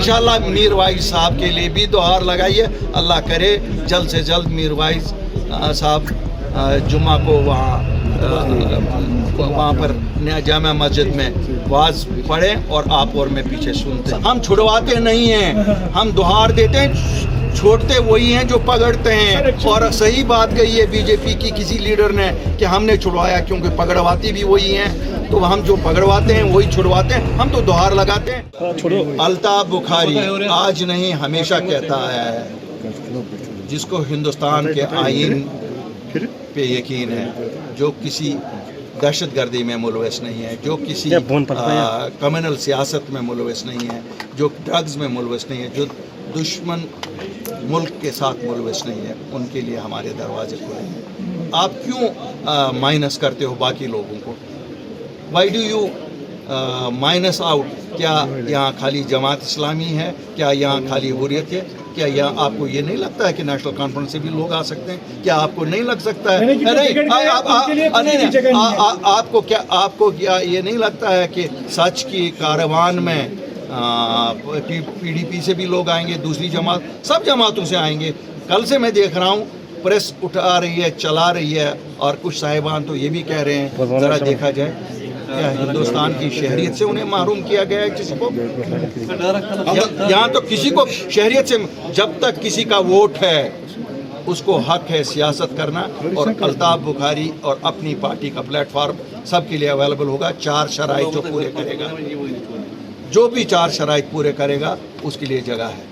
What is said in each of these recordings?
इंशाल्लाह मीर वाइज साहब के लिए भी दुआर लगाइए। अल्लाह करे जल्द से जल्द मीर वाइज साहब जुम्मा को वहाँ पर जामा मस्जिद में वाज पढ़ें और आप और मैं पीछे सुनते हैं। हम छुड़वाते नहीं हैं, हम दुहार देते हैं, छोड़ते वही हैं जो पकड़ते हैं। और सही बात कही है बीजेपी की किसी लीडर ने कि हमने छुड़वाया, क्योंकि पकड़वाती भी वही हैं। तो हम जो पकड़वाते हैं वही छुड़वाते हैं, हम तो दुहार लगाते हैं। अल्ताफ बुखारी आज नहीं हमेशा कहता है जिसको हिंदुस्तान के आईन पे यकीन है, जो किसी दहशतगर्दी में मुलविस नहीं है, जो किसी कम्युनल सियासत में मुलविस नहीं है, जो ड्रग्स में मुलविस नहीं है, जो दुश्मन मुल्क के साथ मुलविस नहीं है, उनके लिए हमारे दरवाजे खुले हैं। आप क्यों माइनस करते हो बाकी लोगों को? Why do you minus out? क्या यहाँ खाली जमात इस्लामी है? क्या यहाँ खाली हुर्रियत है? क्या यहाँ आपको ये नहीं लगता है कि नेशनल कॉन्फ्रेंस से भी लोग आ सकते हैं? क्या आपको नहीं लग सकता है? आपको क्या ये नहीं लगता है कि सच की कारवान में PDP से भी लोग आएंगे, दूसरी जमात, सब जमातों से आएंगे? कल से मैं देख रहा हूँ प्रेस उठा रही है, चला रही है, और कुछ साहिबान तो ये भी कह रहे हैं ज़रा देखा जाए क्या हिंदुस्तान की शहरियत से उन्हें महरूम किया गया है किसी को? यहाँ तो किसी को शहरियत से, जब तक किसी का वोट है उसको हक है सियासत करना। और अल्ताफ बुखारी और अपनी पार्टी का प्लेटफॉर्म सबके लिए अवेलेबल होगा। 4 शराइत जो पूरे करेगा, जो भी 4 शराइत पूरे करेगा उसके लिए जगह है।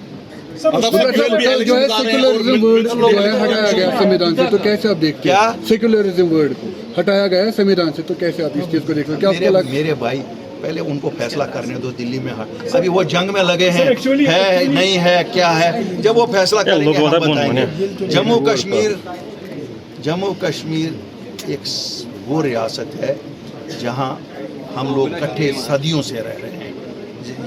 जो है सेकुलरिज्म वर्ड जो है हटाया गया संविधान से, तो कैसे आप देखते हैं? क्या सेकुलरिज्म वर्ड को हटाया गया है संविधान से, तो कैसे आप इस चीज़ को देखते हैं? क्या आपको लगता है? मेरे भाई पहले उनको फैसला करने दो दिल्ली में। अभी वो जंग में लगे हैं, है नहीं है क्या है, जब वो फैसला करेंगे हम बताएंगे। जम्मू कश्मीर एक वो रियासत है जहाँ हम लोग इकट्ठे सदियों से रह रहे हैं।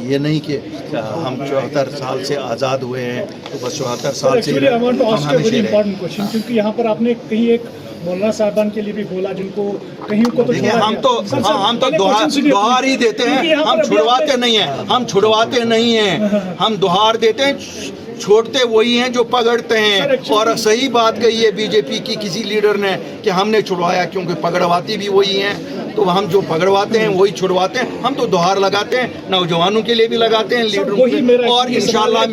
ये नहीं कि हम 74 साल से आज़ाद हुए हैं तो बस 74 साल से क्वेश्चन, क्योंकि यहाँ पर आपने कहीं एक मौलाना साहबान के लिए भी बोला जिनको कहीं को तो हम तो दुहार ही देते हैं, हम छुड़वाते नहीं हैं, हम दुहार देते हैं, छोड़ते वही हैं जो पकड़ते हैं। और सही बात कही है बीजेपी की किसी लीडर ने कि हमने छुड़वाया, क्योंकि पकड़वाती भी वही हैं। तो हम जो पकड़वाते हैं वही छुड़वाते हैं, हम तो दुहार लगाते हैं, नौजवानों के लिए भी लगाते हैं, लीडरों के। और इंशाल्लाह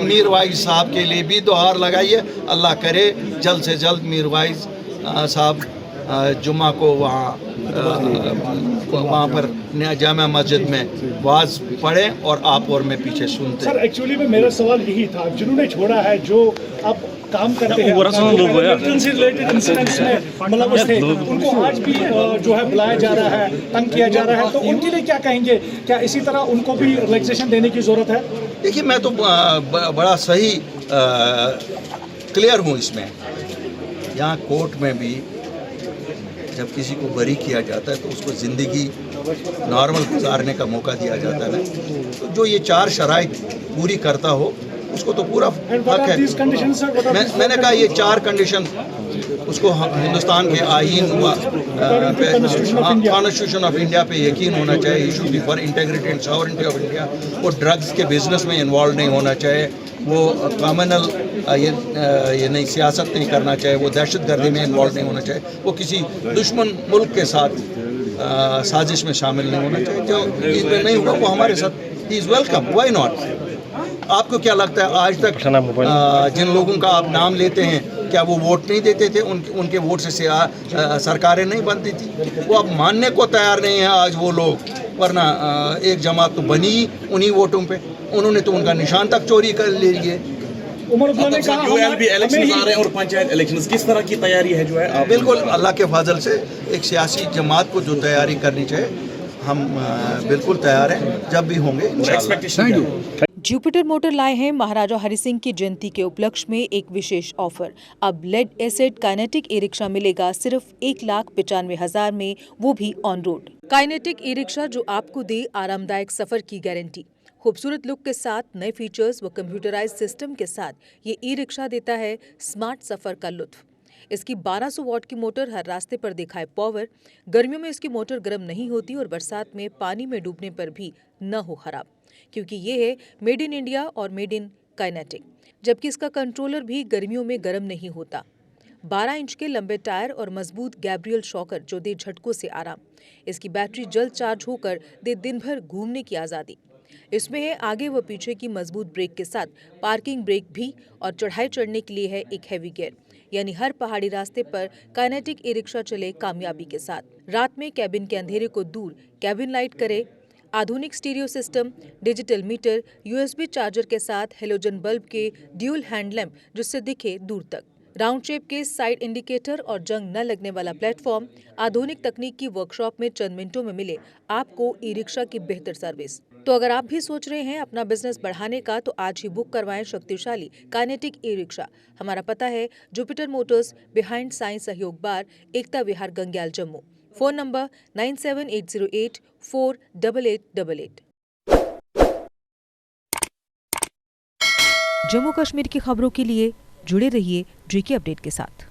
मीर वाइज साहब के लिए भी दुहार लगाइए। अल्लाह करे जल्द से जल्द मीर वाइज साहब जुम्मा को वहाँ पर जामा मस्जिद में वाज पढ़ें और आप और मैं पीछे सुनते हैं। सर एक्चुअली में मेरा सवाल यही था, जिन्होंने छोड़ा है, जो अब काम करते हैं रिलेटेड इंसिडेंट्स में मतलब उनको आज भी जो है बुलाया जा रहा है, तंग किया जा रहा है, तो उनके लिए क्या कहेंगे? क्या इसी तरह उनको भी रिलैक्सेशन देने की ज़रूरत है? देखिए मैं तो बड़ा सही क्लियर हूँ इसमें। यहाँ कोर्ट में भी जब किसी को बरी किया जाता है तो उसको ज़िंदगी नॉर्मल गुजारने का मौका दिया जाता है ना। तो जो ये 4 शराइत पूरी करता हो उसको तो पूरा हक है। मैंने कहा ये 4 कंडीशन उसको हिंदुस्तान के आईन कॉन्स्टिट्यूशन ऑफ इंडिया पे यकीन होना चाहिए। He should be for integrity and sovereignty of India. वो ड्रग्स के बिजनेस में इन्वॉल्व नहीं होना चाहिए, वो कम्युनल ये नहीं सियासत नहीं करना चाहिए, वो दहशतगर्दी में इन्वॉल्व नहीं होना चाहिए, वो किसी दुश्मन मुल्क के साथ साजिश में शामिल नहीं होना चाहिए। जो इसमें नहीं हुआ वो हमारे साथ he is welcome, why not. आपको क्या लगता है आज तक जिन लोगों का आप नाम लेते हैं क्या वो वोट नहीं देते थे? उनके वोट से सरकारें नहीं बनती थी। वो अब मानने को तैयार नहीं है आज वो लोग, वरना एक जमात तो बनी उन्हीं वोटों पे। उन्होंने तो उनका निशान तक चोरी कर ले लिए। ULB इलेक्शन आ रहे हैं और पंचायत इलेक्शन, किस तरह की तैयारी है जो है? बिल्कुल अल्लाह के फजल से एक सियासी जमात को जो तैयारी करनी चाहिए हम बिल्कुल तैयार हैं, जब भी होंगे इंशाल्लाह। जुपिटर मोटर लाए हैं महाराजा हरि सिंह की जयंती के उपलक्ष्य में एक विशेष ऑफर। अब lead acid Kinetic e rickshaw मिलेगा सिर्फ 1,95,000 में, वो भी on road. Kinetic e rickshaw जो आपको दे आरामदायक सफर की गारंटी। खूबसूरत लुक के साथ नए फीचर्स व कंप्यूटराइज्ड सिस्टम के साथ ये ई रिक्शा देता है स्मार्ट सफर का लुत्फ। इसकी 1200 वॉट की मोटर हर रास्ते पर दिखाए पावर। गर्मियों में इसकी मोटर गर्म नहीं होती और बरसात में पानी में डूबने पर भी न हो खराब, क्योंकि ये है मेड इन इंडिया और मेड इन काइनेटिक। जबकि इसका कंट्रोलर भी गर्मियों में गर्म नहीं होता। 12 इंच के लंबे टायर और मजबूत गैब्रियल शॉकर जो दे झटकों से आराम। इसकी बैटरी जल्द चार्ज होकर दे दिन भर घूमने की आज़ादी। इसमें है आगे व पीछे की मजबूत ब्रेक के साथ पार्किंग ब्रेक भी और चढ़ाई चढ़ने के लिए है एक हैवी गियर, यानी हर पहाड़ी रास्ते पर काइनेटिक ई रिक्शा चले कामयाबी के साथ। रात में कैबिन के अंधेरे को दूर कैबिन लाइट करे। आधुनिक stereo system, digital meter, USB charger के साथ हेलोजन बल्ब के ड्यूल हैंड लैंप जिससे दिखे दूर तक। राउंड शेप के साइड इंडिकेटर और जंग न लगने वाला प्लेटफॉर्म। आधुनिक तकनीक की वर्कशॉप में चंद मिनटों में मिले आपको ई रिक्शा की बेहतर सर्विस। तो अगर आप भी सोच रहे हैं अपना बिजनेस बढ़ाने का, तो आज ही बुक करवाएं शक्तिशाली काइनेटिक ई रिक्शा। हमारा पता है जुपिटर मोटर्स, बिहाइंड साइंस सहयोग बार, एकता विहार, गंग्याल, जम्मू। Phone number 9780848888। जम्मू कश्मीर की खबरों के लिए जुड़े रहिए GK अपडेट के साथ।